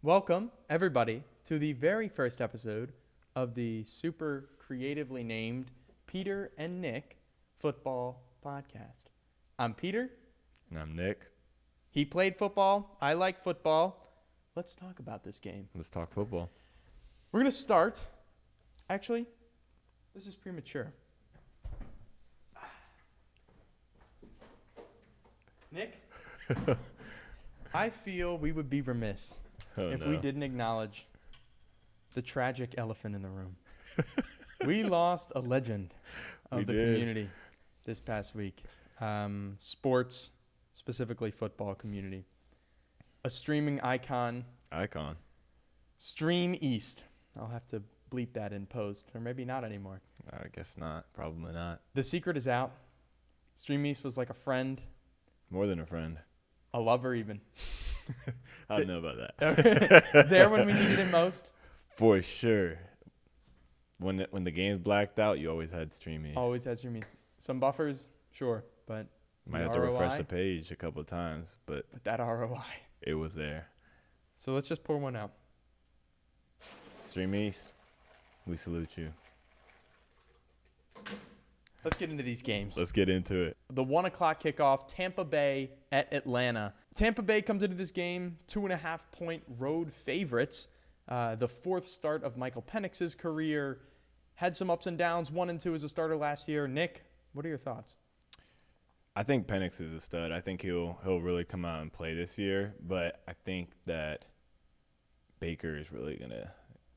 Welcome, everybody, to the very first episode of the super creatively named Peter and Nick Football Podcast. I'm Peter. And I'm Nick. He played football. I like football. Let's talk about this game. Let's talk football. We're going to start. Actually, this is premature. Nick, I feel we would be remiss if we didn't acknowledge the tragic elephant in the room. We lost a legend of the community this past week. Sports, specifically football community. A streaming icon. Stream East. I'll have to bleep that in post, or maybe not anymore. I guess not. Probably not. The secret is out. Stream East was like a friend. More than a friend. A lover even. I don't know about that. There when we needed him most. For sure. When the game's blacked out, you always had Stream East. Always had Stream East. Some buffers, sure, but might have to refresh the page a couple of times, but that ROI. It was there. So let's just pour one out. Stream East, we salute you. Let's get into these games. Let's get into it. The 1 o'clock kickoff, Tampa Bay at Atlanta. Tampa Bay comes into this game 2.5-point road favorites. The fourth start of Michael Penix's career. Had some ups and downs, 1 and 2 as a starter last year. Nick, what are your thoughts? I think Penix is a stud. I think he'll really come out and play this year. But I think that Baker is really going to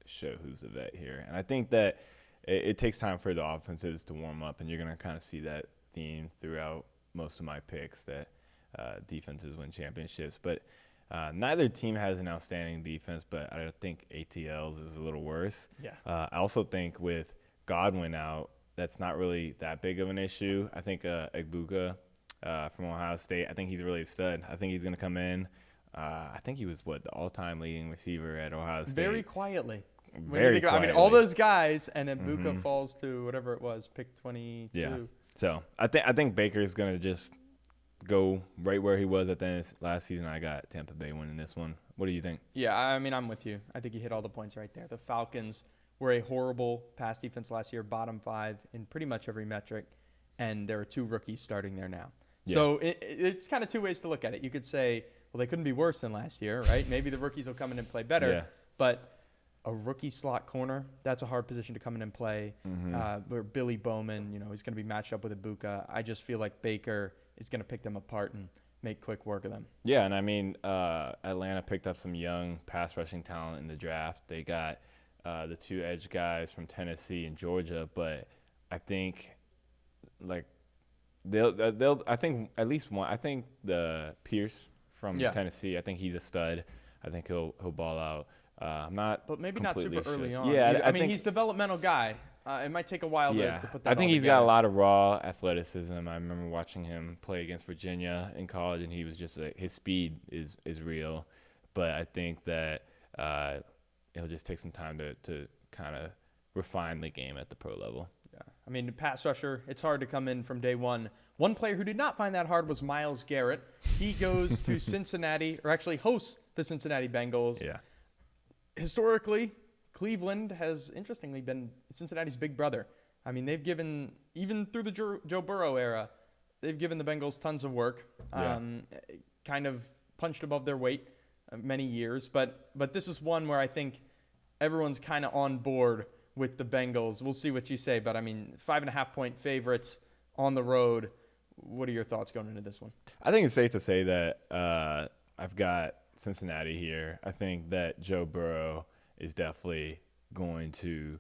show who's the vet here. And I think that it takes time for the offenses to warm up, and you're going to kind of see that theme throughout most of my picks, that defenses win championships. But neither team has an outstanding defense, but I think ATL's is a little worse. Yeah. I also think with Godwin out, that's not really that big of an issue. I think Egbuka from Ohio State, I think he's really a stud. I think he's going to come in. I think he was, the all-time leading receiver at Ohio State. Very quietly. Very quietly. I mean, all those guys, and then Buka falls to whatever it was, pick 22. Yeah. So I think Baker's going to just go right where he was at the end of last season. I got Tampa Bay winning this one. What do you think? Yeah, I mean, I'm with you. I think you hit all the points right there. The Falcons were a horrible pass defense last year, bottom 5 in pretty much every metric, and there are 2 rookies starting there now. Yeah. So it's kind of 2 ways to look at it. You could say, well, they couldn't be worse than last year, right? Maybe the rookies will come in and play better. Yeah. But a rookie slot corner, that's a hard position to come in and play. Where Billy Bowman, he's going to be matched up with Egbuka. I just feel like Baker is going to pick them apart and make quick work of them. Yeah, and I mean, Atlanta picked up some young pass rushing talent in the draft. They got the 2 edge guys from Tennessee and Georgia, but I think they'll I think at least one. I think the Pierce from Tennessee, I think he's a stud. I think he'll ball out. I'm not, but maybe not super sure. early on. Yeah, I mean, he's a developmental guy. It might take a while to put that. I think he's got a lot of raw athleticism. I remember watching him play against Virginia in college, and he was just his speed is real. But I think that it'll just take some time to kind of refine the game at the pro level. Yeah, I mean, pass rusher, it's hard to come in from day one. One player who did not find that hard was Myles Garrett. He goes to Cincinnati, or actually hosts the Cincinnati Bengals. Yeah. Historically, Cleveland has, interestingly, been Cincinnati's big brother. I mean, they've given, even through the Joe Burrow era, they've given the Bengals tons of work, kind of punched above their weight many years. But this is one where I think everyone's kind of on board with the Bengals. We'll see what you say. But, I mean, 5.5-point favorites on the road. What are your thoughts going into this one? I think it's safe to say that I've got Cincinnati here. I think that Joe Burrow is definitely going to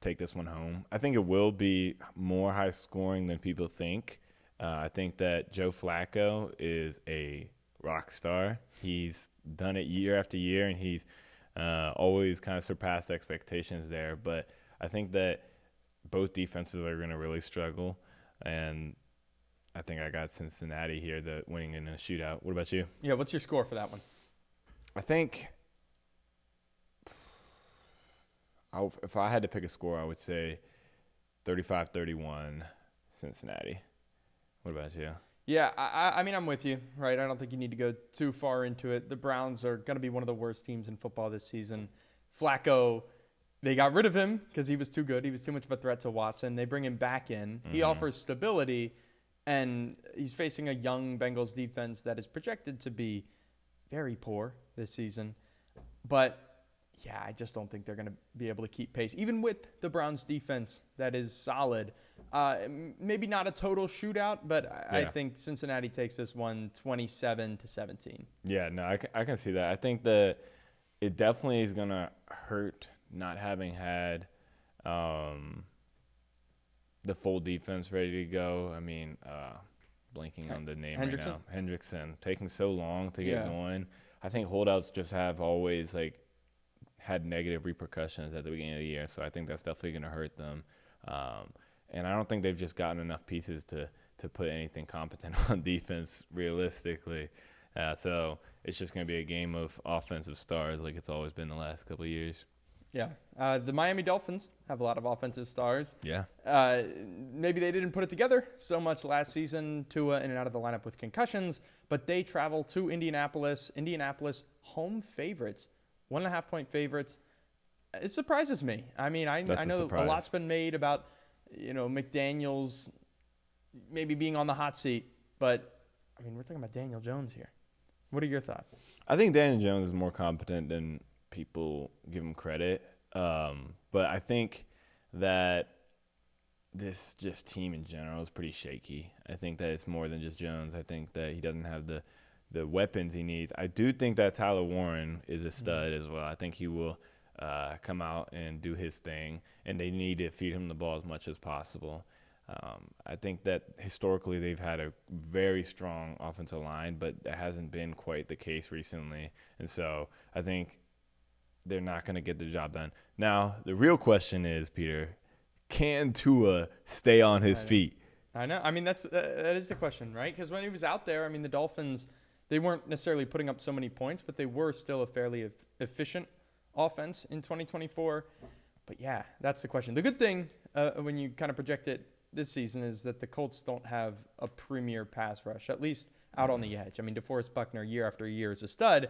take this one home. I think it will be more high scoring than people think. I think that Joe Flacco is a rock star. He's done it year after year, and he's always kind of surpassed expectations there. But I think that both defenses are going to really struggle, and I think I got Cincinnati here, winning in a shootout. What about you? Yeah, what's your score for that one? I think if I had to pick a score, I would say 35-31 Cincinnati. What about you? Yeah, I mean, I'm with you, right? I don't think you need to go too far into it. The Browns are going to be one of the worst teams in football this season. Flacco, they got rid of him because he was too good. He was too much of a threat to Watson. They bring him back in. He offers stability, and he's facing a young Bengals defense that is projected to be very poor this season. But yeah, I just don't think they're going to be able to keep pace, even with the Browns defense that is solid. Maybe not a total shootout, but I think Cincinnati takes this one 27-17. Yeah, no, I can see that. I think that it definitely is going to hurt not having had the full defense ready to go. I mean, blanking on the name right now. Hendrickson. Taking so long to get going. I think holdouts just have always, like, had negative repercussions at the beginning of the year, so I think that's definitely going to hurt them. And I don't think they've just gotten enough pieces to put anything competent on defense realistically. So it's just going to be a game of offensive stars like it's always been the last couple of years. Yeah. The Miami Dolphins have a lot of offensive stars. Yeah. Maybe they didn't put it together so much last season, Tua in and out of the lineup with concussions, but they travel to Indianapolis. Indianapolis home favorites. 1.5-point favorites. It surprises me. I mean, I know a lot's been made about, McDaniels maybe being on the hot seat, but I mean, we're talking about Daniel Jones here. What are your thoughts? I think Daniel Jones is more competent than people give him credit. But I think that this just team in general is pretty shaky. I think that it's more than just Jones. I think that he doesn't have the weapons he needs. I do think that Tyler Warren is a stud as well. I think he will come out and do his thing, and they need to feed him the ball as much as possible. I think that historically they've had a very strong offensive line, but that hasn't been quite the case recently. And so I think they're not going to get the job done. Now, the real question is, Peter, can Tua stay on his feet? I know. I mean, that is the question, right? Because when he was out there, I mean, the Dolphins, they weren't necessarily putting up so many points, but they were still a fairly efficient offense in 2024. But, yeah, that's the question. The good thing when you kind of project it this season is that the Colts don't have a premier pass rush, at least out on the edge. I mean, DeForest Buckner year after year is a stud,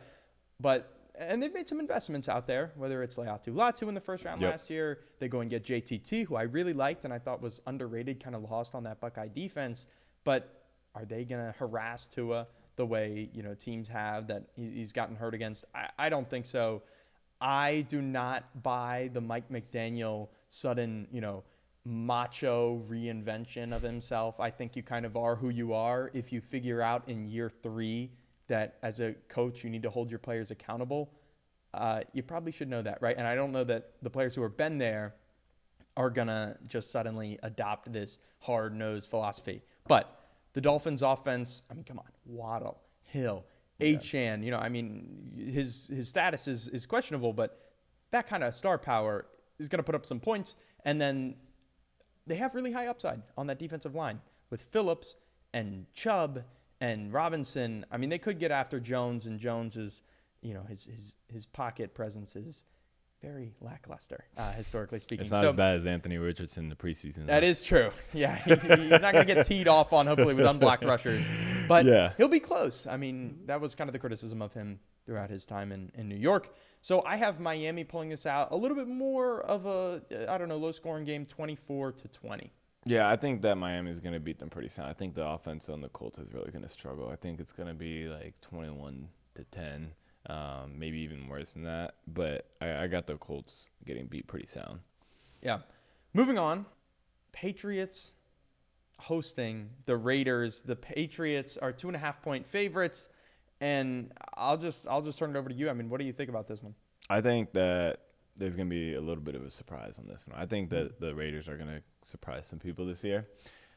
and they've made some investments out there, whether it's Laiatu Latu in the first round last year. They go and get JTT, who I really liked and I thought was underrated, kind of lost on that Buckeye defense. But are they going to harass Tua the way, teams have that he's gotten hurt against? I don't think so. I do not buy the Mike McDaniel sudden, macho reinvention of himself. I think you kind of are who you are if you figure out in year 3 that as a coach you need to hold your players accountable. You probably should know that, right? And I don't know that the players who have been there are going to just suddenly adopt this hard-nosed philosophy. But the Dolphins' offense, I mean, come on, Waddle, Hill, Achane, his status is questionable, but that kind of star power is going to put up some points. And then they have really high upside on that defensive line with Phillips and Chubb and Robinson. I mean, they could get after Jones, and Jones is, his pocket presence is very lackluster, historically speaking. It's not as bad as Anthony Richardson in the preseason. That is true. Yeah, he's not going to get teed off on, hopefully, with unblocked rushers. But he'll be close. I mean, that was kind of the criticism of him throughout his time in New York. So I have Miami pulling this out. A little bit more of a, low-scoring game, 24-20. Yeah, I think that Miami is going to beat them pretty sound. I think the offense on the Colts is really going to struggle. I think it's going to be like 21-10. Maybe even worse than that. But I got the Colts getting beat pretty sound. Yeah. Moving on, Patriots hosting the Raiders. The Patriots are 2.5-point favorites, and I'll just turn it over to you. I mean, what do you think about this one? I think that there's going to be a little bit of a surprise on this one. I think that the Raiders are going to surprise some people this year.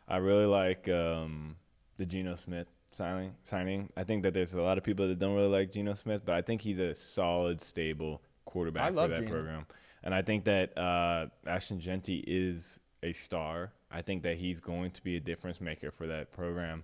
I really like the Geno Smith signing. I think that there's a lot of people that don't really like Geno Smith, but I think he's a solid, stable quarterback for that program. And I think that Ashton Genty is a star. I think that he's going to be a difference maker for that program.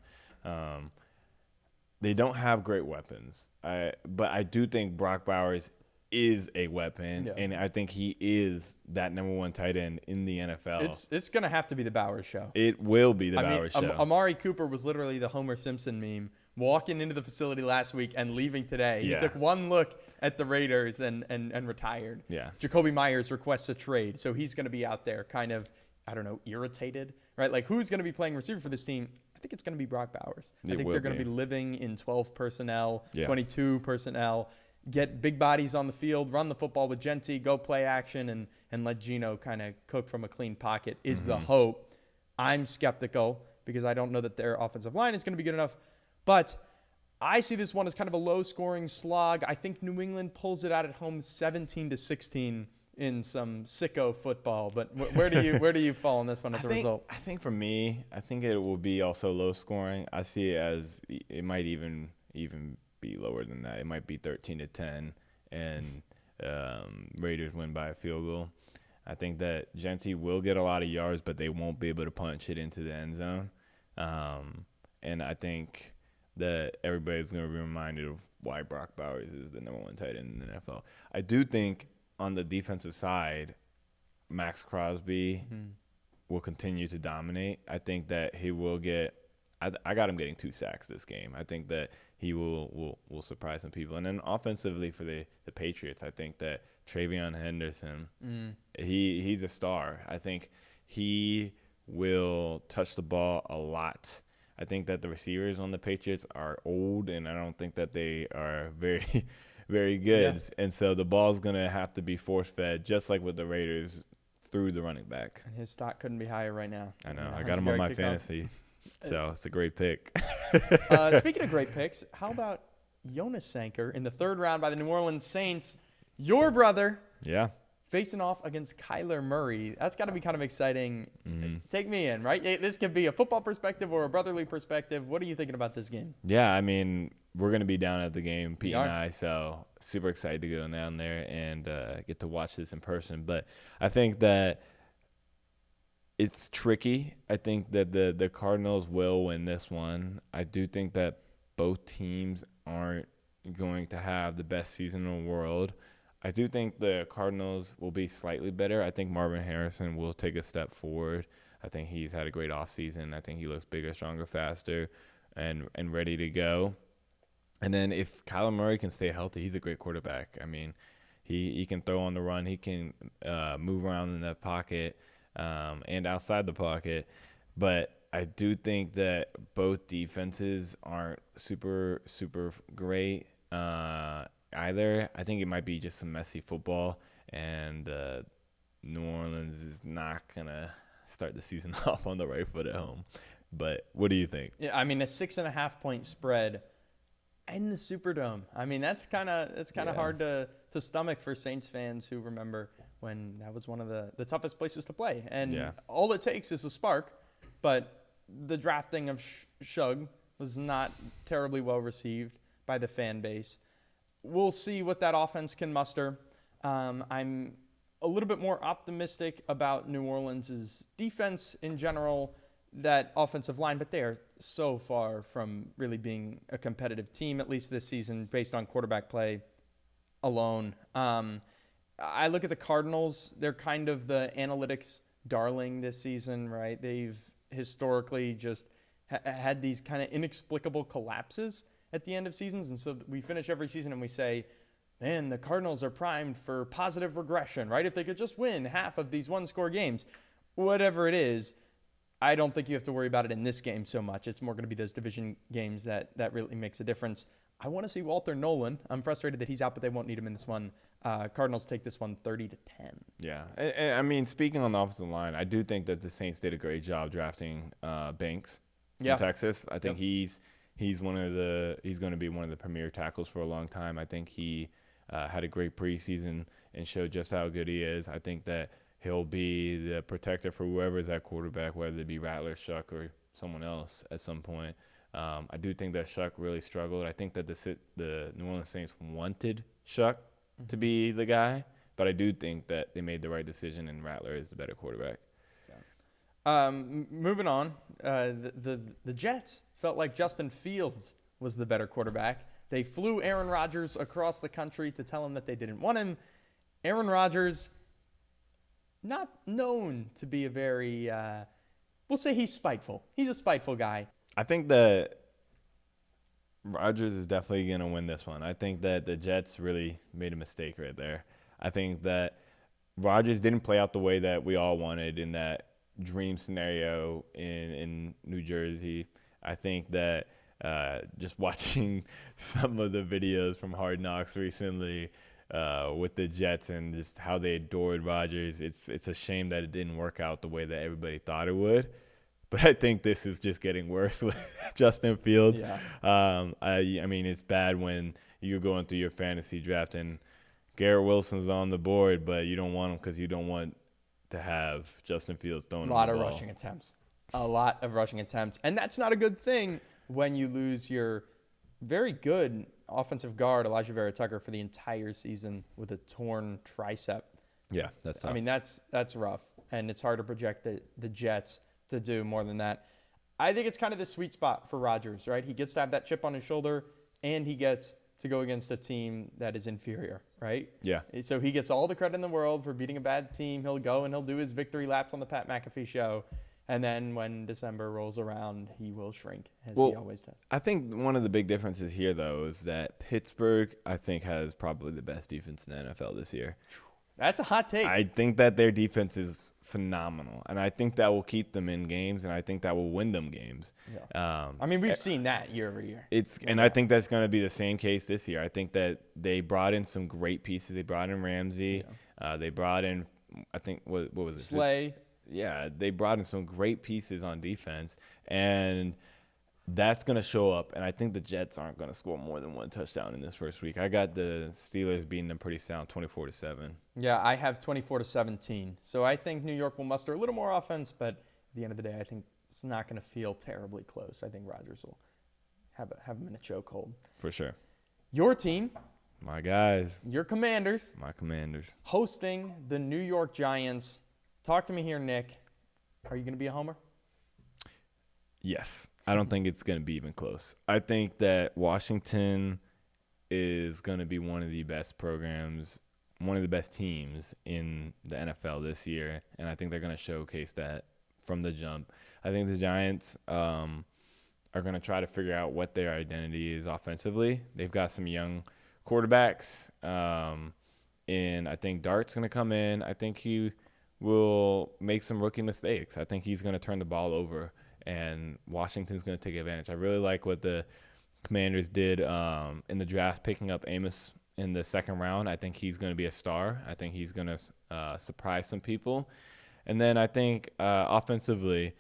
They don't have great weapons, but I do think Brock Bowers is a weapon, Yeah. and I think he is that number one tight end in the NFL. It's going to have to be the Bowers show. It will be the Bowers show. Amari Cooper was literally the Homer Simpson meme, walking into the facility last week and leaving today. Yeah. He took one look at the Raiders and retired. Yeah. Jacoby Myers requests a trade, so he's going to be out there kind of, I don't know, irritated, right? Like, who's going to be playing receiver for this team? I think it's going to be Brock Bowers. I think they're going to be living in 12 personnel, 22 personnel, get big bodies on the field, run the football with Genty, go play action, and let Geno kind of cook from a clean pocket is the hope. I'm skeptical because I don't know that their offensive line is going to be good enough. But I see this one as kind of a low-scoring slog. I think New England pulls it out at home 17-16 in some sicko football. But where do you fall on this one as a result? I think for me, I think it will be also low-scoring. I see it as it might even be lower than that. It might be 13-10, and Raiders win by a field goal. I think that Genty will get a lot of yards, but they won't be able to punch it into the end zone. And I think that everybody's going to be reminded of why Brock Bowers is the number one tight end in the NFL. I do think on the defensive side, Max Crosby will continue to dominate. I think that he will get I got him getting 2 sacks this game. I think that he will surprise some people. And then offensively for the Patriots, I think that Travion Henderson, he's a star. I think he will touch the ball a lot. I think that the receivers on the Patriots are old, and I don't think that they are very, very good. Yeah. And so the ball's going to have to be force-fed, just like with the Raiders, through the running back. And his stock couldn't be higher right now. I know. I got him on my fantasy. So it's a great pick. Speaking of great picks, how about Jonas Sanker in the 3rd round by the New Orleans Saints? Your brother. Yeah. Facing off against Kyler Murray. That's got to be kind of exciting. Take me in, right? This could be a football perspective or a brotherly perspective. What are you thinking about this game? Yeah, I mean, we're going to be down at the game, Pete and I, so super excited to go down there and get to watch this in person. But I think that it's tricky. I think that the Cardinals will win this one. I do think that both teams aren't going to have the best season in the world. I do think the Cardinals will be slightly better. I think Marvin Harrison will take a step forward. I think he's had a great offseason. I think he looks bigger, stronger, faster, and ready to go. And then if Kyler Murray can stay healthy, he's a great quarterback. I mean, he can throw on the run. He can move around in the pocket and outside the pocket. But I do think that both defenses aren't super, super great either. I think it might be just some messy football, and New Orleans is not going to start the season off on the right foot at home. But what do you think? Yeah, I mean, a 6.5-point spread in the Superdome. I mean, that's kind of hard to stomach for Saints fans who remember when that was one of the toughest places to play. And all it takes is a spark, but the drafting of Shug was not terribly well received by the fan base. We'll see what that offense can muster. I'm a little bit more optimistic about New Orleans' defense in general, that offensive line, but they are so far from really being a competitive team, at least this season, based on quarterback play alone. I look at the Cardinals. They're kind of the analytics darling this season, right? They've historically just had these kind of inexplicable collapses at the end of seasons. And so we finish every season and we say, man, the Cardinals are primed for positive regression, right? If they could just win half of these one-score games, whatever it is, I don't think you have to worry about it in this game so much. It's more going to be those division games that really makes a difference. I want to see Walter Nolan. I'm frustrated that he's out, but they won't need him in this one. Cardinals take this one 30-10. Yeah. And, I mean, speaking on the offensive line, I do think that the Saints did a great job drafting Banks from Texas. I think he's going to be one of the premier tackles for a long time. I think he had a great preseason and showed just how good he is. I think that he'll be the protector for whoever is at quarterback, whether it be Rattler, Shuck, or someone else at some point. I do think that Shuck really struggled. I think that the New Orleans Saints wanted Shuck to be the guy, but I do think that they made the right decision and Rattler is the better quarterback. Moving on, the Jets felt like Justin Fields was the better quarterback. They flew Aaron Rodgers across the country to tell him that they didn't want him. Aaron Rodgers, not known to be a very, we'll say he's spiteful. He's a spiteful guy. I think that Rodgers is definitely going to win this one. I think that the Jets really made a mistake right there. I think that Rodgers didn't play out the way that we all wanted in that dream scenario in New Jersey. I think that just watching some of the videos from Hard Knocks recently with the Jets and just how they adored Rodgers, it's a shame that it didn't work out the way that everybody thought it would. But I think this is just getting worse with Justin Fields. Yeah. I mean, it's bad when you're going through your fantasy draft and Garrett Wilson's on the board, but you don't want him because you don't want to have Justin Fields throwing a lot the of ball. rushing attempts. A lot of rushing attempts. And that's not a good thing when you lose your very good offensive guard, Elijah Vera Tucker, for the entire season with a torn tricep. Yeah, that's tough. I mean, that's rough. And it's hard to project the Jets to do more than that. I think it's kind of the sweet spot for Rodgers, right? He gets to have that chip on his shoulder, and he gets to go against a team that is inferior, right? Yeah. So he gets all the credit in the world for beating a bad team. He'll go and he'll do his victory laps on the Pat McAfee show. And then when December rolls around, he will shrink, as he always does. I think one of the big differences here, though, is that Pittsburgh, I think, has probably the best defense in the NFL this year. That's a hot take. I think that their defense is phenomenal, and I think that will keep them in games, and I think that will win them games. Yeah. I mean, we've seen that year over year. And I think that's going to be the same case this year. I think that they brought in some great pieces. They brought in Ramsey. Yeah. They brought in, I think, what was it? Slay. Yeah, they brought in some great pieces on defense, and that's going to show up. And I think the Jets aren't going to score more than one touchdown in this first week. I got the Steelers beating them pretty sound, 24-7. Yeah, I have 24-17. So I think New York will muster a little more offense, but at the end of the day, I think it's not going to feel terribly close. I think Rodgers will have him in a chokehold. For sure. Your team. My guys. Your Commanders. My Commanders. Hosting the New York Giants. Talk to me here, Nick. Are you going to be a homer? Yes. I don't think it's going to be even close. I think that Washington is going to be one of the best programs, one of the best teams in the NFL this year, and I think they're going to showcase that from the jump. I think the Giants are going to try to figure out what their identity is offensively. They've got some young quarterbacks, and I think Dart's going to come in. I think he will make some rookie mistakes. I think he's going to turn the ball over, and Washington's going to take advantage. I really like what the Commanders did in the draft, picking up Amos in the second round. I think he's going to be a star. I think he's going to surprise some people. And then I think offensively,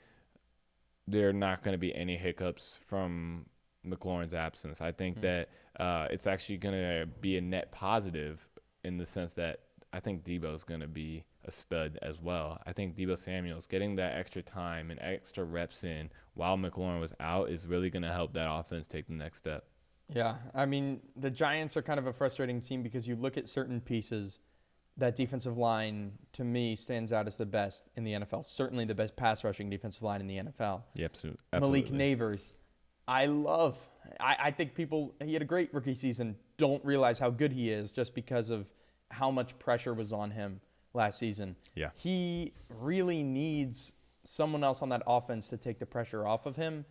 there are not going to be any hiccups from McLaurin's absence. I think that it's actually going to be a net positive in the sense that I think Debo's going to be a stud as well. I think Deebo Samuel's getting that extra time and extra reps in while McLaurin was out is really going to help that offense take the next step. Yeah, I mean, the Giants are kind of a frustrating team because you look at certain pieces. That defensive line, to me, stands out as the best in the NFL. Certainly the best pass rushing defensive line in the NFL. Yeah, absolutely. Malik Nabers, I think he had a great rookie season, don't realize how good he is just because of how much pressure was on him last season. Yeah. He really needs someone else on that offense to take the pressure off of him.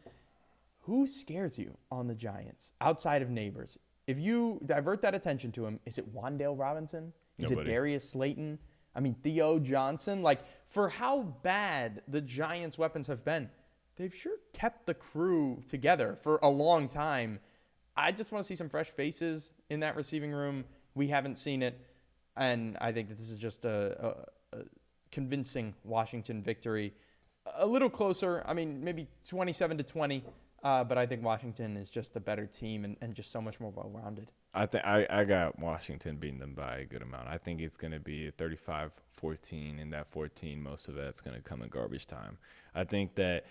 Who scares you on the Giants outside of Nabers? If you divert that attention to him, is it Wan'Dale Robinson? Is Nobody. it Darius Slayton? I mean, Theo Johnson? Like, for how bad the Giants' weapons have been, they've sure kept the crew together for a long time. I just want to see some fresh faces in that receiving room. We haven't seen it, and I think that this is just a convincing Washington victory. A little closer, I mean, maybe 27-20, but I think Washington is just a better team and just so much more well-rounded. I got Washington beating them by a good amount. I think it's going to be a 35-14, and that 14, most of that's going to come in garbage time. I think that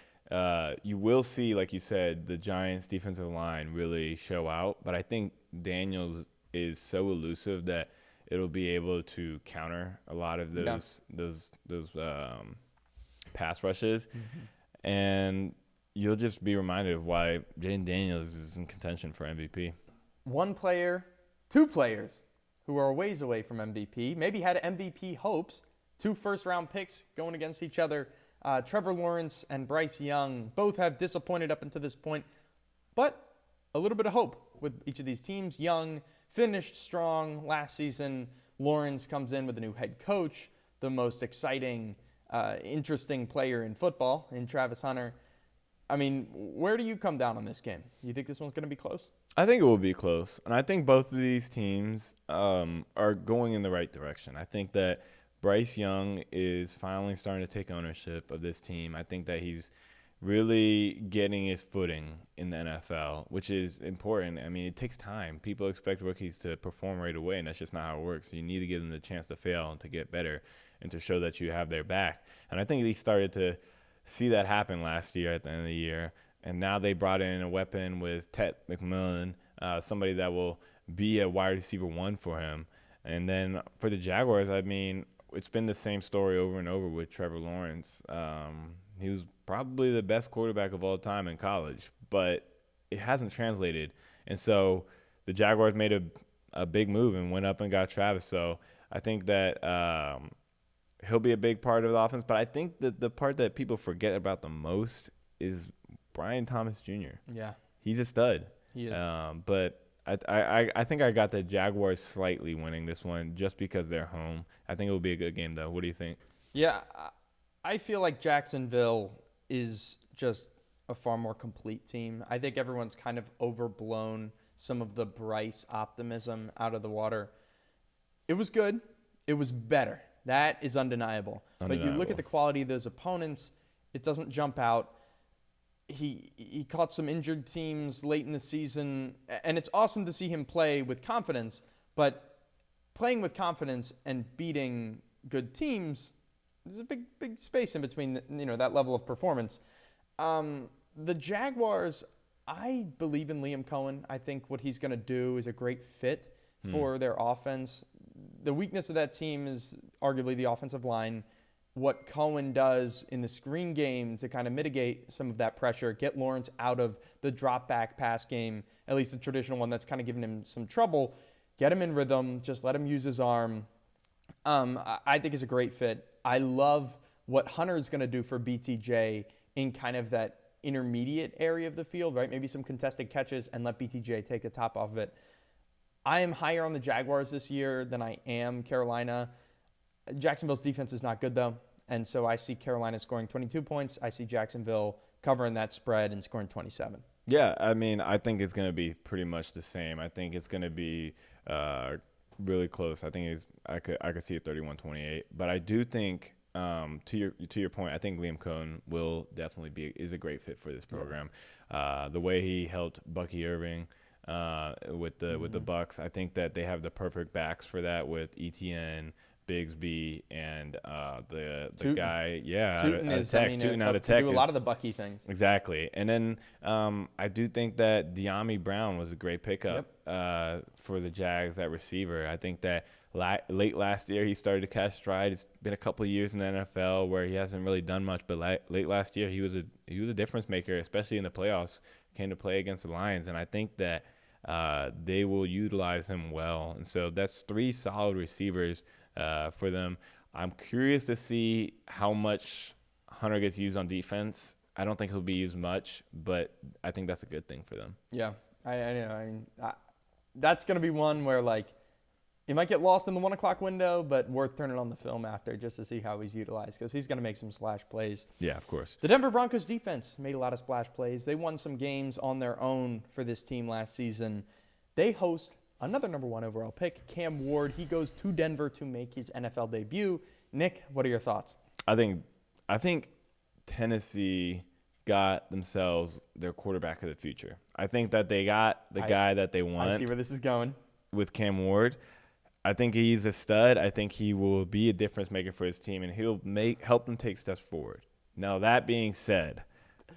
you will see, like you said, the Giants' defensive line really show out, but I think Daniels is so elusive that it'll be able to counter a lot of those pass rushes, and you'll just be reminded of why Jaden Daniels is in contention for MVP. two players who are a ways away from MVP, maybe had MVP hopes, 2 first-round picks going against each other. Trevor Lawrence and Bryce Young both have disappointed up until this point, but a little bit of hope with each of these teams. Young finished strong last season. Lawrence comes in with a new head coach, the most exciting, interesting player in football in Travis Hunter. I mean, where do you come down on this game? You think this one's going to be close? I think it will be close, and I think both of these teams are going in the right direction. I think that Bryce Young is finally starting to take ownership of this team. I think that he's really getting his footing in the NFL, which is important. I mean, it takes time. People expect rookies to perform right away, and that's just not how it works. You need to give them the chance to fail and to get better and to show that you have their back. And I think he started to see that happen last year at the end of the year. And now they brought in a weapon with Ted McMillan, somebody that will be a wide receiver 1 for him. And then for the Jaguars, I mean, it's been the same story over and over with Trevor Lawrence. He was probably the best quarterback of all time in college, but it hasn't translated. And so the Jaguars made a big move and went up and got Travis. So I think that he'll be a big part of the offense. But I think that the part that people forget about the most is Brian Thomas Jr. Yeah. He's a stud. He is. But I think I got the Jaguars slightly winning this one just because they're home. I think it will be a good game, though. What do you think? Yeah, I feel like Jacksonville is just a far more complete team. I think everyone's kind of overblown some of the Bryce optimism out of the water. It was good. It was better. That is undeniable. But you look at the quality of those opponents, it doesn't jump out. He caught some injured teams late in the season, and it's awesome to see him play with confidence, but playing with confidence and beating good teams, there's a big space in between that level of performance. The Jaguars, I believe in Liam Cohen. I think what he's going to do is a great fit for their offense. The weakness of that team is arguably the offensive line. What Cohen does in the screen game to kind of mitigate some of that pressure, get Lawrence out of the drop-back pass game, at least the traditional one that's kind of given him some trouble, get him in rhythm, just let him use his arm, I think is a great fit. I love what Hunter's going to do for BTJ in kind of that intermediate area of the field, right? Maybe some contested catches and let BTJ take the top off of it. I am higher on the Jaguars this year than I am Carolina. Jacksonville's defense is not good, though, and so I see Carolina scoring 22 points. I see Jacksonville covering that spread and scoring 27. Yeah, I mean, I think it's going to be pretty much the same. I think it's going to be really close. I think I could see it 31-28, but I do think to your point, I think Liam Cohen will definitely is a great fit for this program. The way he helped Bucky Irving with the Bucs, I think that they have the perfect backs for that with ETN, Bigsby, and the guy, Tootin out of Tech. Do a lot of the Bucky things. Exactly. And then I do think that De'Ami Brown was a great pickup for the Jags at receiver. I think that late last year he started to catch stride. It's been a couple of years in the NFL where he hasn't really done much, but late last year he was a difference maker, especially in the playoffs. Came to play against the Lions, and I think that they will utilize him well. And so that's 3 solid receivers for them. I'm curious to see how much Hunter gets used on defense. I don't think he'll be used much, but I think that's a good thing for them. Yeah, I know. I mean, that's going to be one where, like, he might get lost in the 1 o'clock window, but worth turning on the film after just to see how he's utilized because he's going to make some splash plays. Yeah, of course. The Denver Broncos defense made a lot of splash plays. They won some games on their own for this team last season. They host another number 1 overall pick, Cam Ward. He goes to Denver to make his NFL debut. Nick, what are your thoughts? I think Tennessee got themselves their quarterback of the future. I think that they got the guy that they want. I see where this is going. With Cam Ward. I think he's a stud. I think he will be a difference maker for his team, and he'll help them take steps forward. Now, that being said,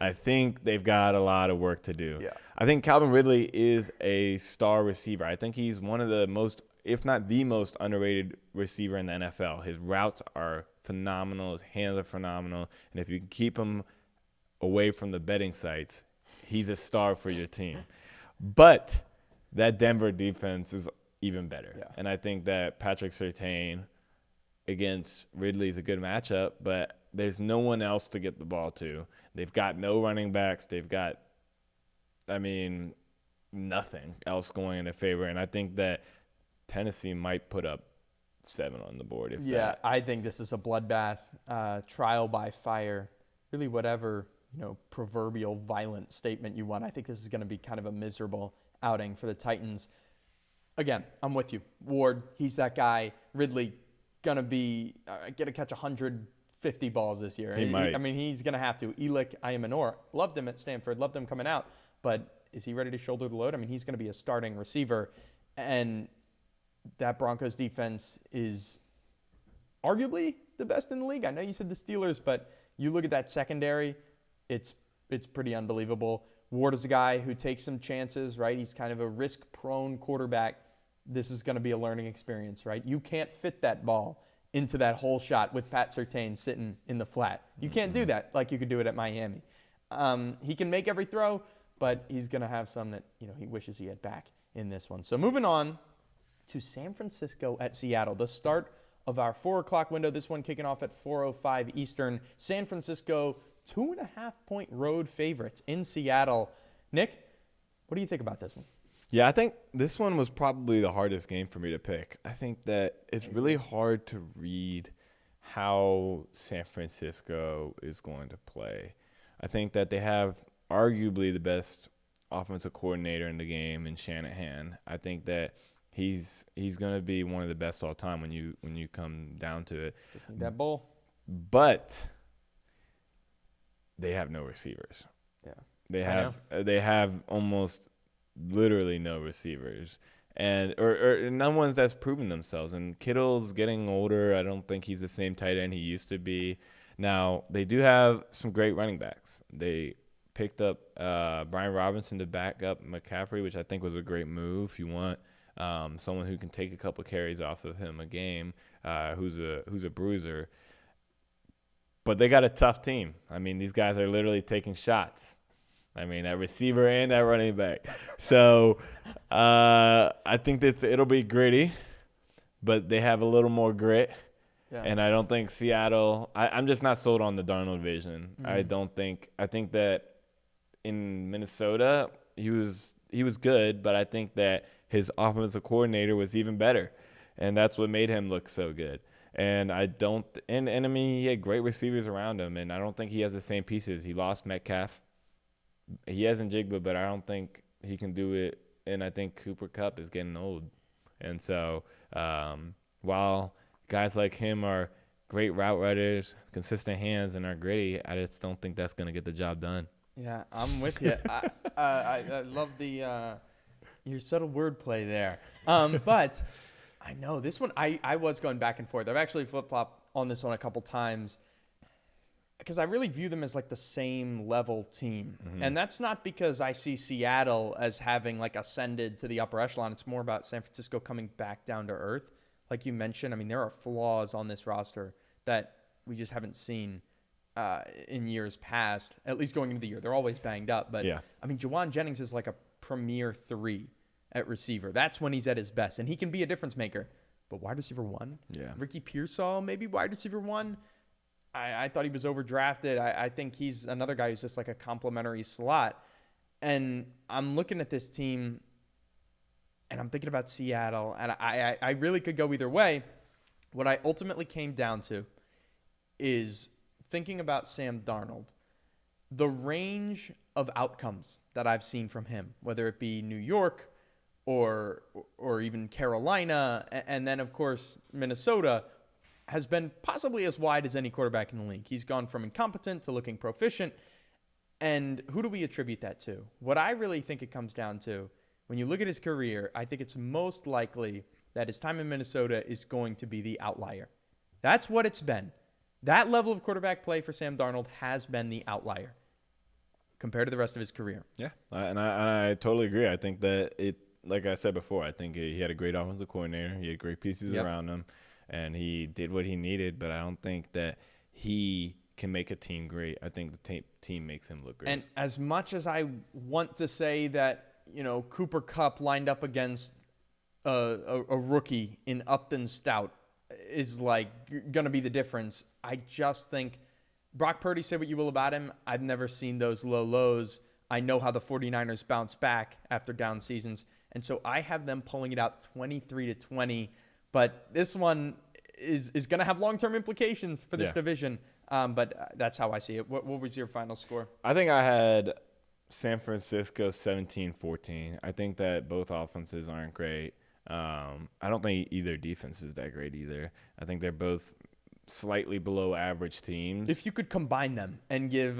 I think they've got a lot of work to do. Yeah. I think Calvin Ridley is a star receiver. I think he's one of the most, if not the most underrated receiver in the NFL. His routes are phenomenal. His hands are phenomenal. And if you can keep him away from the betting sites, he's a star for your team. But that Denver defense is even better. Yeah. And I think that Patrick Surtain against Ridley is a good matchup, but there's no one else to get the ball to. They've got no running backs. They've got, nothing else going in their favor. And I think that Tennessee might put up 7 on the board. I think this is a bloodbath, trial by fire, really whatever, proverbial violent statement you want. I think this is going to be kind of a miserable outing for the Titans. Again, I'm with you. Ward, he's that guy. Ridley, going to be going to catch 150 balls this year. He might. He's going to have to. Elik Ayamanor, loved him at Stanford, loved him coming out, but is he ready to shoulder the load? He's going to be a starting receiver, and that Broncos defense is arguably the best in the league. I know you said the Steelers, but you look at that secondary, it's pretty unbelievable. Ward is a guy who takes some chances, right? He's kind of a risk-prone quarterback. This is going to be a learning experience, right? You can't fit that ball into that hole shot with Pat Surtain sitting in the flat. You can't do that like you could do it at Miami. He can make every throw, but he's going to have some that he wishes he had back in this one. So moving on to San Francisco at Seattle, the start of our 4 o'clock window. This one kicking off at 4:05 Eastern. San Francisco, 2.5-point road favorites in Seattle. Nick, what do you think about this one? Yeah, I think this one was probably the hardest game for me to pick. I think that it's really hard to read how San Francisco is going to play. I think that they have arguably the best offensive coordinator in the game in Shanahan. I think that he's going to be one of the best all time when you come down to it. Just need that ball. But they have no receivers. Yeah. They have almost literally no receivers. And or no ones that's proven themselves. And Kittle's getting older. I don't think he's the same tight end he used to be. Now, they do have some great running backs. They picked up Brian Robinson to back up McCaffrey, which I think was a great move. If you want someone who can take a couple carries off of him a game, who's a bruiser. But they got a tough team. These guys are literally taking shots. That receiver and that running back. So I think that it'll be gritty, but they have a little more grit. Yeah. And I don't think Seattle – I'm just not sold on the Darnold vision. Mm-hmm. I think that in Minnesota, he was good, but I think that his offensive coordinator was even better, and that's what made him look so good. And he had great receivers around him, and I don't think he has the same pieces. He lost Metcalf. He has Njigba, but I don't think he can do it. And I think Cooper Kupp is getting old. And so while guys like him are great route runners, consistent hands, and are gritty, I just don't think that's going to get the job done. Yeah, I'm with you. I love the your subtle wordplay there. But I know this one, I was going back and forth. I've actually flip-flopped on this one a couple times because I really view them as like the same level team. Mm-hmm. And that's not because I see Seattle as having like ascended to the upper echelon. It's more about San Francisco coming back down to earth. Like you mentioned, there are flaws on this roster that we just haven't seen in years past, at least going into the year. They're always banged up. But, yeah. Juwan Jennings is like a premier 3 at receiver. That's when he's at his best. And he can be a difference maker. But wide receiver 1? Yeah. Ricky Pearsall, maybe wide receiver 1? I thought he was overdrafted. I think he's another guy who's just like a complimentary slot. And I'm looking at this team, and I'm thinking about Seattle, and I really could go either way. What I ultimately came down to is thinking about Sam Darnold, the range of outcomes that I've seen from him, whether it be New York or even Carolina, and then, of course, Minnesota, has been possibly as wide as any quarterback in the league. He's gone from incompetent to looking proficient. And who do we attribute that to? What I really think it comes down to, when you look at his career, I think it's most likely that his time in Minnesota is going to be the outlier. That's what it's been. That level of quarterback play for Sam Darnold has been the outlier compared to the rest of his career. Yeah, and I totally agree. I think that like I said before, I think he had a great offensive coordinator. He had great pieces around him. And he did what he needed, but I don't think that he can make a team great. I think the team makes him look great. And as much as I want to say that, Cooper Kupp lined up against a rookie in Upton Stout is like going to be the difference. I just think Brock Purdy, say what you will about him, I've never seen those low lows. I know how the 49ers bounce back after down seasons. And so I have them pulling it out 23-20. But this one is going to have long-term implications for this division. But that's how I see it. What was your final score? I think I had San Francisco 17-14. I think that both offenses aren't great. I don't think either defense is that great either. I think they're both slightly below average teams. If you could combine them and give,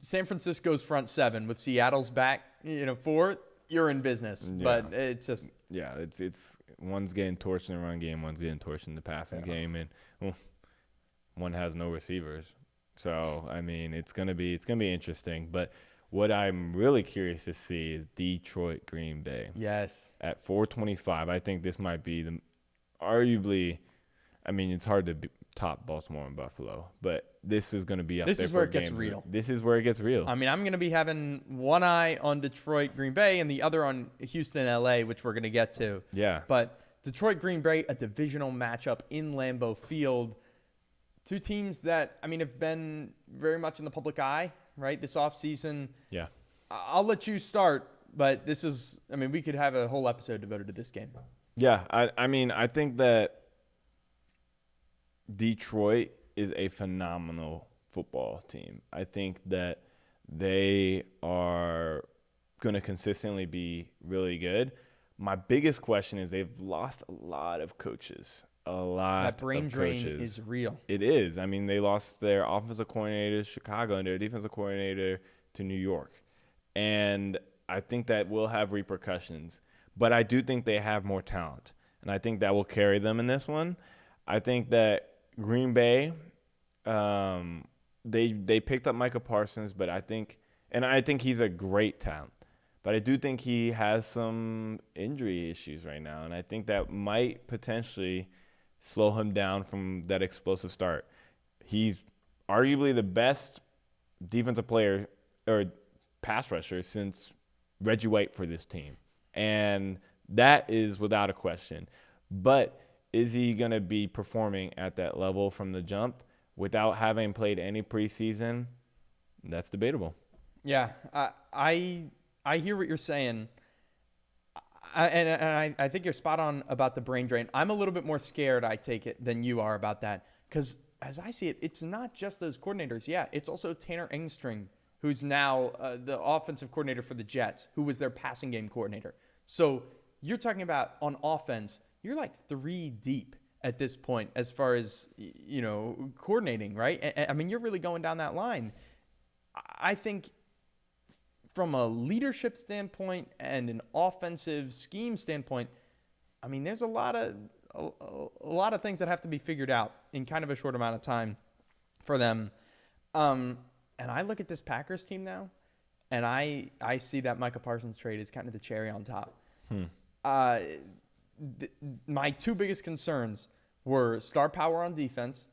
San Francisco's front seven with Seattle's back, four, you're in business. Yeah. But it's just it's one's getting torched in the run game, one's getting torched in the passing game, and one has no receivers. So I mean, it's gonna be interesting. But what I'm really curious to see is Detroit Green Bay. Yes. At 425, I think this might be arguably. I mean, it's hard to top Baltimore and Buffalo, but this is going to be up there. This is where it gets real. This is where it gets real. I mean, I'm going to be having one eye on Detroit, Green Bay, and the other on Houston, LA, which we're going to get to. Yeah. But Detroit, Green Bay, a divisional matchup in Lambeau Field. Two teams that, I mean, have been very much in the public eye, right, this offseason. Yeah. I'll let you start, but we could have a whole episode devoted to this game. Yeah. I think that Detroit is a phenomenal football team. I think that they are going to consistently be really good. My biggest question is they've lost a lot of coaches. That brain drain is real. It is. I mean, they lost their offensive coordinator to Chicago and their defensive coordinator to New York. And I think that will have repercussions. But I do think they have more talent. And I think that will carry them in this one. I think that Green Bay, they picked up Micah Parsons, but I think he's a great talent. But I do think he has some injury issues right now, and I think that might potentially slow him down from that explosive start. He's arguably the best defensive player or pass rusher since Reggie White for this team, and that is without a question. But is he going to be performing at that level from the jump without having played any preseason? That's debatable. Yeah, I hear what you're saying. I think you're spot on about the brain drain. I'm a little bit more scared, I take it, than you are about that. Because as I see it, it's not just those coordinators. Yeah, it's also Tanner Engstring, who's now the offensive coordinator for the Jets, who was their passing game coordinator. So you're talking about on offense, you're like 3 deep at this point as far as, coordinating, right? I mean, you're really going down that line. I think from a leadership standpoint and an offensive scheme standpoint, I mean, there's a lot of things that have to be figured out in kind of a short amount of time for them. And I look at this Packers team now, and I see that Micah Parsons trade is kind of the cherry on top. My 2 biggest concerns were star power on defense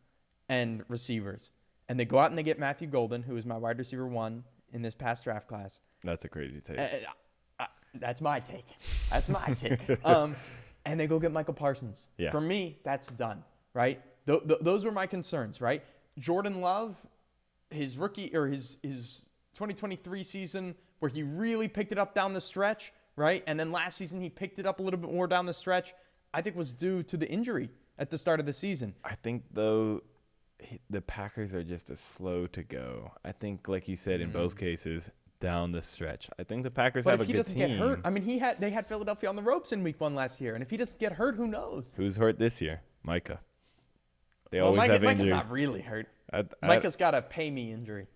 and receivers. And they go out and they get Matthew Golden, who is my wide receiver 1 in this past draft class. That's a crazy take. That's my take. And they go get Michael Parsons. Yeah. For me, that's done, right? Those were my concerns, right? Jordan Love, his rookie or his 2023 season where he really picked it up down the stretch, right? And then last season he picked it up a little bit more down the stretch, I think was due to the injury at the start of the season. I think, though, the Packers are just as slow to go. I think, like you said, in both cases, down the stretch. I think the Packers have a good team. But if he doesn't get hurt, I mean, they had Philadelphia on the ropes in week 1 last year. And if he doesn't get hurt, who knows? Who's hurt this year? Micah. They always have injuries. Micah's not really hurt. Micah's got a pay-me injury.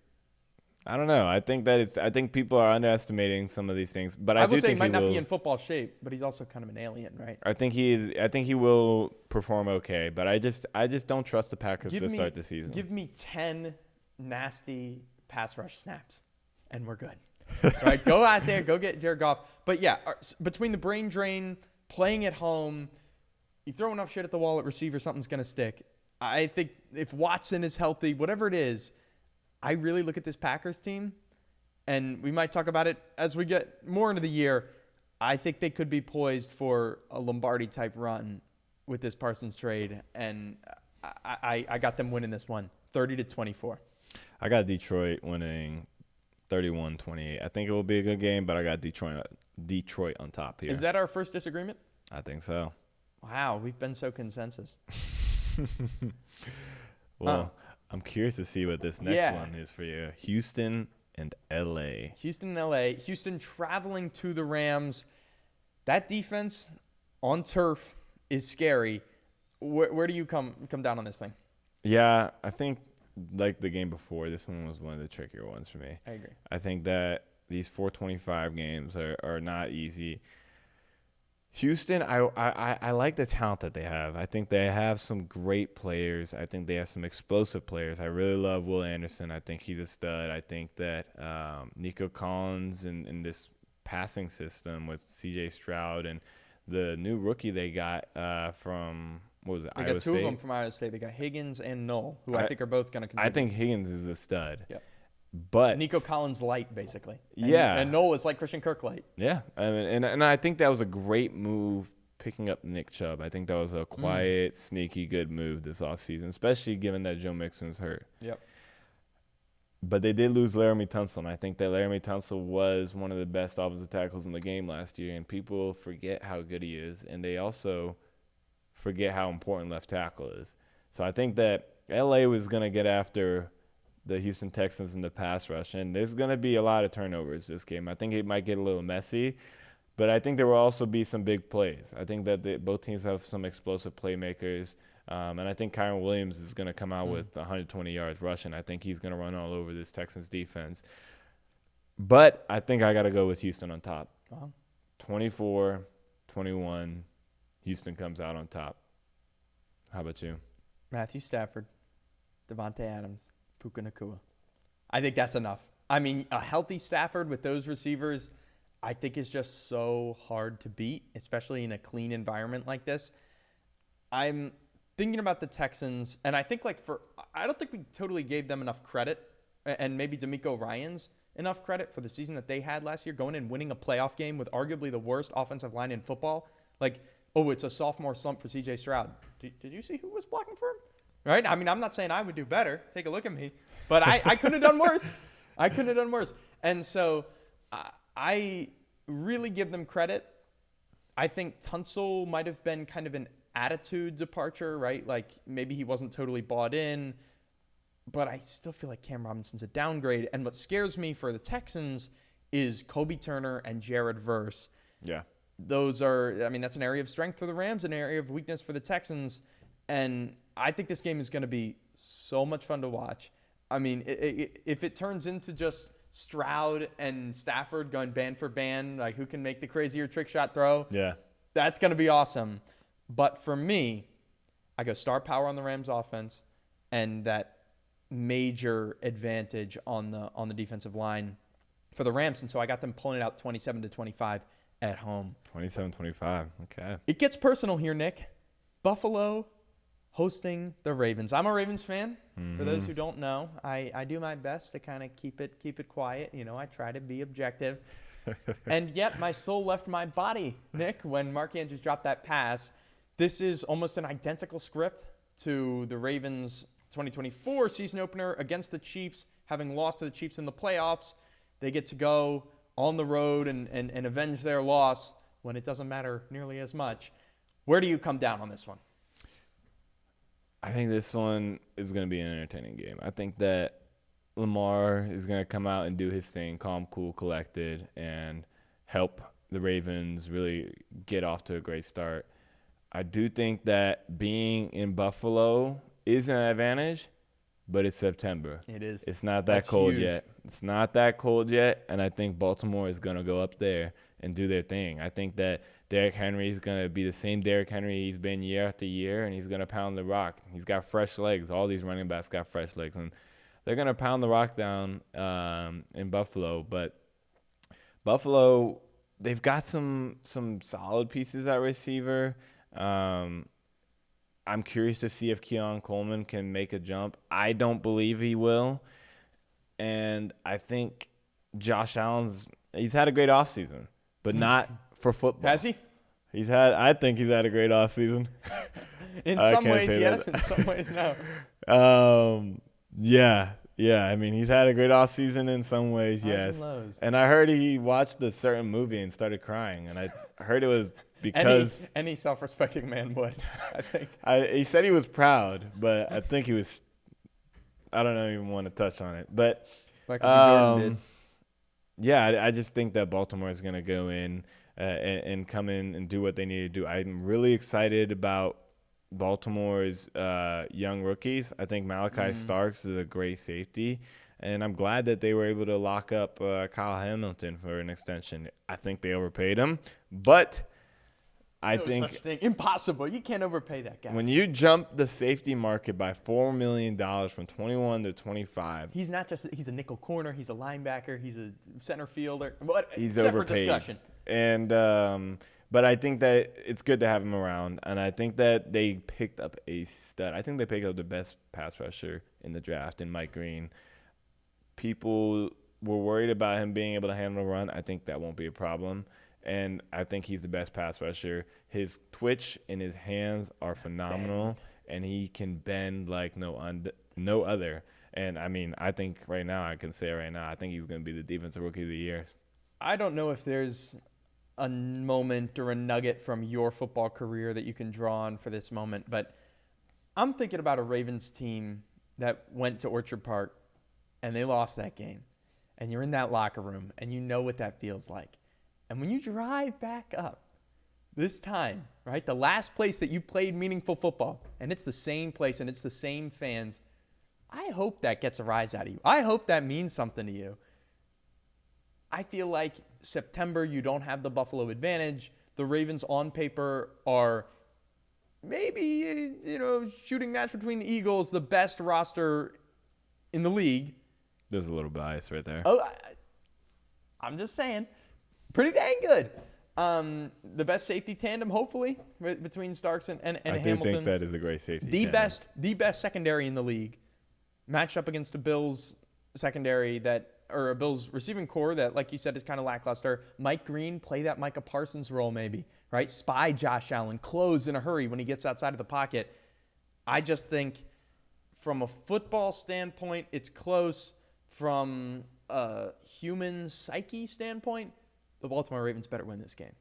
I don't know. I think people are underestimating some of these things, but I do think he might not be in football shape, but he's also kind of an alien, right? I think he will perform okay, but I just don't trust the Packers to start the season. Give me 10 nasty pass rush snaps, and we're good. Right? Go out there, go get Jared Goff. But yeah, between the brain drain, playing at home, you throw enough shit at the wall at receiver, something's gonna stick. I think if Watson is healthy, whatever it is, I really look at this Packers team, and we might talk about it as we get more into the year. I think they could be poised for a Lombardi type run with this Parsons trade, and I got them winning this one 30-24. I got Detroit winning 31-28. I think it will be a good game, but I got Detroit on top here. Is that our first disagreement? I think so. Wow, we've been so consensus. Well, I'm curious to see what this next one is for you. Houston and LA. Houston traveling to the Rams. That defense on turf is scary. Where do you come down on this thing? Yeah, I think like the game before, this one was one of the trickier ones for me. I agree. I think that these 425 games are not easy. Houston, I like the talent that they have. I think they have some great players. I think they have some explosive players. I really love Will Anderson. I think he's a stud. I think that Nico Collins in this passing system with C.J. Stroud and the new rookie they got from, what was it, Iowa State? They got two of them from Iowa State. They got Higgins and Knoll, who I think are both going to contribute. I think Higgins is a stud. Yep. But Nico Collins light, basically. And Knoll is like Christian Kirk light. Yeah. I mean, and I think that was a great move picking up Nick Chubb. I think that was a quiet, sneaky, good move this offseason, especially given that Joe Mixon's hurt. Yep. But they did lose Laramie Tunsil, and I think that Laramie Tunsil was one of the best offensive tackles in the game last year, and people forget how good he is, and they also forget how important left tackle is. So I think that L.A. was going to get after the Houston Texans in the pass rush, and there's going to be a lot of turnovers this game. I think it might get a little messy, but I think there will also be some big plays. I think that both teams have some explosive playmakers, and I think Kyron Williams is going to come out with 120 yards rushing. I think he's going to run all over this Texans defense. But I think I got to go with Houston on top. 24-21, Houston comes out on top. How about you? Matthew Stafford, Devontae Adams, Puka Nacua. I think that's enough. I mean, a healthy Stafford with those receivers, I think is just so hard to beat, especially in a clean environment like this. I'm thinking about the Texans, and I think I don't think we totally gave them enough credit, and maybe D'Amico Ryans enough credit for the season that they had last year, going and winning a playoff game with arguably the worst offensive line in football. It's a sophomore slump for C.J. Stroud. Did you see who was blocking for him? Right? I mean, I'm not saying I would do better. Take a look at me. But I couldn't have done worse. I couldn't have done worse. And so I really give them credit. I think Tunsil might have been kind of an attitude departure, right? Like maybe he wasn't totally bought in. But I still feel like Cam Robinson's a downgrade. And what scares me for the Texans is Kobe Turner and Jared Verse. Yeah. That's an area of strength for the Rams, an area of weakness for the Texans. And I think this game is going to be so much fun to watch. I mean, if it turns into just Stroud and Stafford going band for band, like who can make the crazier trick shot throw, that's going to be awesome. But for me, I go star power on the Rams offense and that major advantage on the defensive line for the Rams. And so I got them pulling it out 27-25 at home. 27-25. Okay. It gets personal here, Nick. Buffalo hosting the Ravens. I'm a Ravens fan. For those who don't know, I do my best to kind of keep it quiet. You know, I try to be objective. And yet my soul left my body, Nick, when Mark Andrews dropped that pass. This is almost an identical script to the Ravens' 2024 season opener against the Chiefs, having lost to the Chiefs in the playoffs. They get to go on the road and avenge their loss when it doesn't matter nearly as much. Where do you come down on this one? I think this one is going to be an entertaining game. I think that Lamar is going to come out and do his thing, calm, cool, collected, and help the Ravens really get off to a great start. I do think that being in Buffalo is an advantage, but it's September. It is. It's not that cold yet. It's not that cold yet, and I think Baltimore is going to go up there and do their thing. I think that Derrick Henry is going to be the same Derrick Henry he's been year after year, and he's going to pound the rock. He's got fresh legs. All these running backs got fresh legs, and they're going to pound the rock down in Buffalo. But Buffalo, they've got some solid pieces at receiver. I'm curious to see if Keon Coleman can make a jump. I don't believe he will. And I think Josh he's had a great offseason, but not for football. Has he? I think he's had a great offseason. In some ways, yes. In some ways, no. Yeah. I mean, he's had a great offseason in some ways, yes. And lows. And I heard he watched a certain movie and started crying, and I heard it was because any self-respecting man would, I think. He said he was proud, but I think he was. I don't even want to touch on it, but Jordan did. Yeah, I just think that Baltimore is going to go in and come in and do what they need to do. I'm really excited about Baltimore's young rookies. I think Malachi Starks is a great safety, and I'm glad that they were able to lock up Kyle Hamilton for an extension. I think they overpaid him, but I think such thing. Impossible. You can't overpay that guy. When you jump the safety market by $4 million from 21 to 25, he's a nickel corner. He's a linebacker. He's a center fielder. He's separate overpaid. Discussion. And but I think that it's good to have him around, and I think that they picked up a stud. I think they picked up the best pass rusher in the draft in Mike Green. People were worried about him being able to handle a run. I think that won't be a problem. And I think he's the best pass rusher. His twitch in his hands are phenomenal, and he can bend like no other. And, I mean, I think I can say right now, I think he's going to be the defensive rookie of the year. I don't know if there's a moment or a nugget from your football career that you can draw on for this moment, but I'm thinking about a Ravens team that went to Orchard Park, and they lost that game. And you're in that locker room, and you know what that feels like. And when you drive back up this time, right, the last place that you played meaningful football, and it's the same place and it's the same fans, I hope that gets a rise out of you. I hope that means something to you. I feel like September, you don't have the Buffalo advantage. The Ravens on paper are maybe, shooting match between the Eagles, the best roster in the league. There's a little bias right there. Oh, I'm just saying. Pretty dang good. The best safety tandem, hopefully, between Starks and Hamilton. I do think that is a great safety tandem. The best secondary in the league, matched up against a Bills secondary or a Bills receiving core that, like you said, is kind of lackluster. Mike Green, play that Micah Parsons role maybe, right? Spy Josh Allen, close in a hurry when he gets outside of the pocket. I just think from a football standpoint, it's close. From a human psyche standpoint, the Baltimore Ravens better win this game.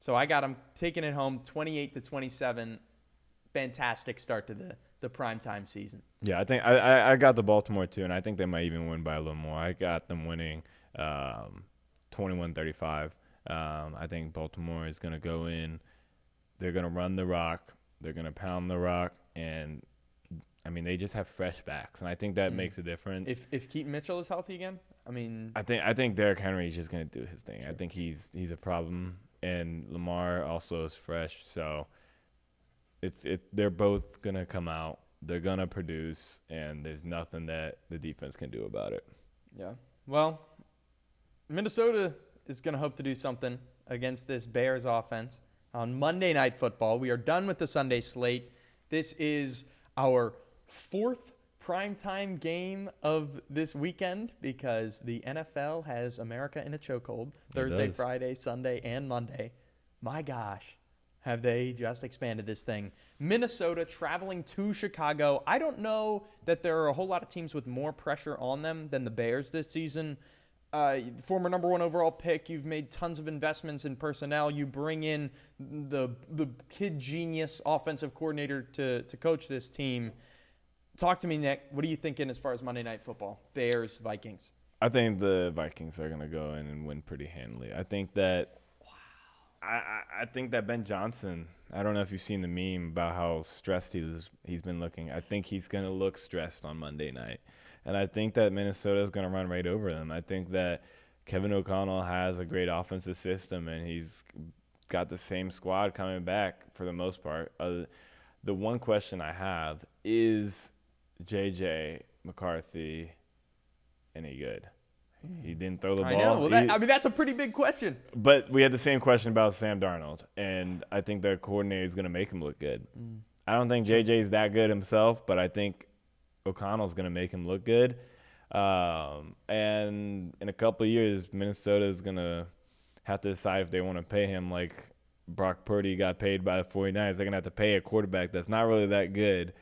So I got them taking it home 28-27. Fantastic start to the primetime season. Yeah, I think I got the Baltimore too, and I think they might even win by a little more. I got them winning 21-35. I think Baltimore is going to go in. They're going to run the rock. They're going to pound the rock, and I mean, they just have fresh backs, and I think that makes a difference. If Keaton Mitchell is healthy again, I think Derrick Henry is just going to do his thing. Sure. I think he's a problem, and Lamar also is fresh. So they're both going to come out. They're going to produce, and there's nothing that the defense can do about it. Yeah. Well, Minnesota is going to hope to do something against this Bears offense on Monday Night Football. We are done with the Sunday slate. This is our fourth primetime game of this weekend because the NFL has America in a chokehold Thursday, Friday, Sunday, and Monday. My gosh, have they just expanded this thing. Minnesota traveling to Chicago. I don't know that there are a whole lot of teams with more pressure on them than the Bears this season. Former number one overall pick. You've made tons of investments in personnel. You bring in the kid genius offensive coordinator to coach this team. Talk to me, Nick. What are you thinking as far as Monday Night Football? Bears, Vikings. I think the Vikings are going to go in and win pretty handily. I think that I think that Ben Johnson, I don't know if you've seen the meme about how stressed he's been looking. I think he's going to look stressed on Monday night. And I think that Minnesota is going to run right over them. I think that Kevin O'Connell has a great offensive system, and he's got the same squad coming back for the most part. The one question I have is J.J. McCarthy any good? He didn't throw the ball. I know. Well, that's a pretty big question. But we had the same question about Sam Darnold, and I think the coordinator is going to make him look good. I don't think J.J. is that good himself, but I think O'Connell's going to make him look good. And in a couple of years, Minnesota is going to have to decide if they want to pay him like Brock Purdy got paid by the 49ers. They're going to have to pay a quarterback that's not really that good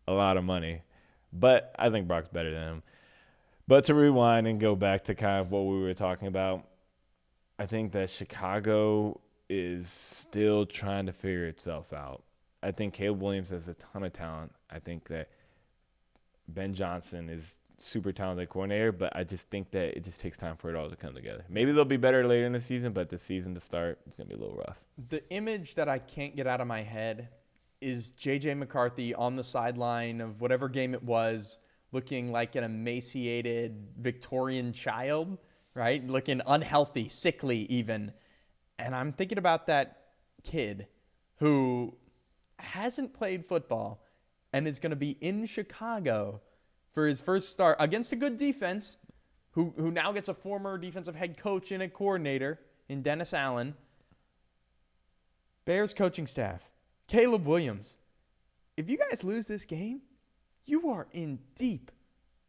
a lot of money. But I think Brock's better than him. But to rewind and go back to kind of what we were talking about, I think that Chicago is still trying to figure itself out. I think Caleb Williams has a ton of talent. I think that Ben Johnson is super talented coordinator, but I just think that it just takes time for it all to come together. Maybe they'll be better later in the season, but the season to start, it's going to be a little rough. The image that I can't get out of my head is J.J. McCarthy on the sideline of whatever game it was, looking like an emaciated Victorian child, right? Looking unhealthy, sickly even. And I'm thinking about that kid who hasn't played football and is going to be in Chicago for his first start against a good defense, who now gets a former defensive head coach and a coordinator in Dennis Allen. Bears coaching staff, Caleb Williams. If you guys lose this game, you are in deep,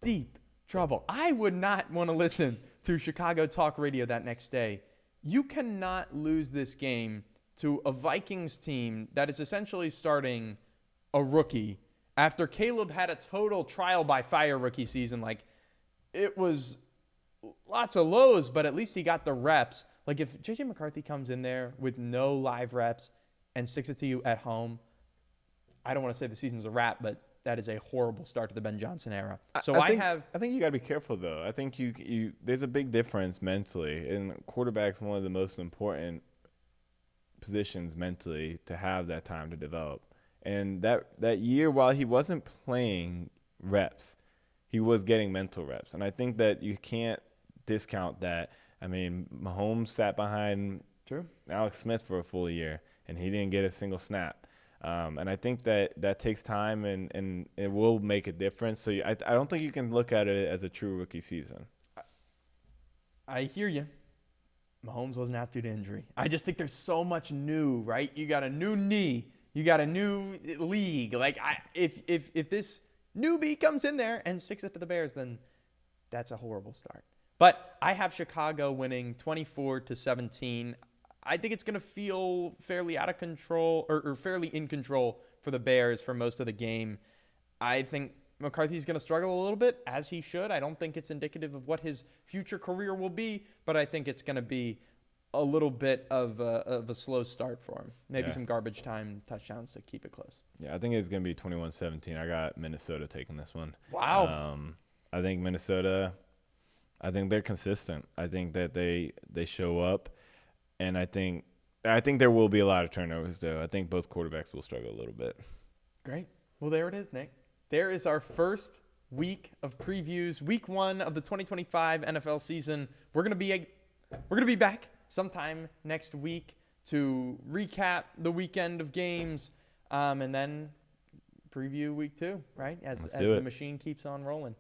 deep trouble. I would not want to listen to Chicago talk radio that next day. You cannot lose this game to a Vikings team that is essentially starting a rookie after Caleb had a total trial by fire rookie season. Like, it was lots of lows, but at least he got the reps. Like, if J.J. McCarthy comes in there with no live reps and sticks it to you at home, I don't want to say the season's a wrap, but that is a horrible start to the Ben Johnson era. So I think you got to be careful, though. I think you there's a big difference mentally, and quarterback's one of the most important positions mentally to have that time to develop. And that year, while he wasn't playing reps, he was getting mental reps. And I think that you can't discount that. I mean, Mahomes sat behind Alex Smith for a full year, and he didn't get a single snap. And I think that takes time, and it will make a difference. So I don't think you can look at it as a true rookie season. I hear you. Mahomes wasn't out due to injury. I just think there's so much new, right? You got a new knee. You got a new league. Like, if this newbie comes in there and sticks it to the Bears, then that's a horrible start. But I have Chicago winning 24-17. I think it's going to feel fairly out of control or fairly in control for the Bears for most of the game. I think McCarthy's going to struggle a little bit, as he should. I don't think it's indicative of what his future career will be, but I think it's going to be a little bit of a slow start for him. Maybe some garbage time touchdowns to keep it close. Yeah, I think it's going to be 21-17. I got Minnesota taking this one. Wow. I think Minnesota, I think they're consistent. I think that they show up, and I think there will be a lot of turnovers, though. I think both quarterbacks will struggle a little bit. Great. Well, there it is, Nick. There is our first week of previews, week 1 of the 2025 NFL season. We're going to be back sometime next week to recap the weekend of games, and then preview week 2, right? As the machine keeps on rolling.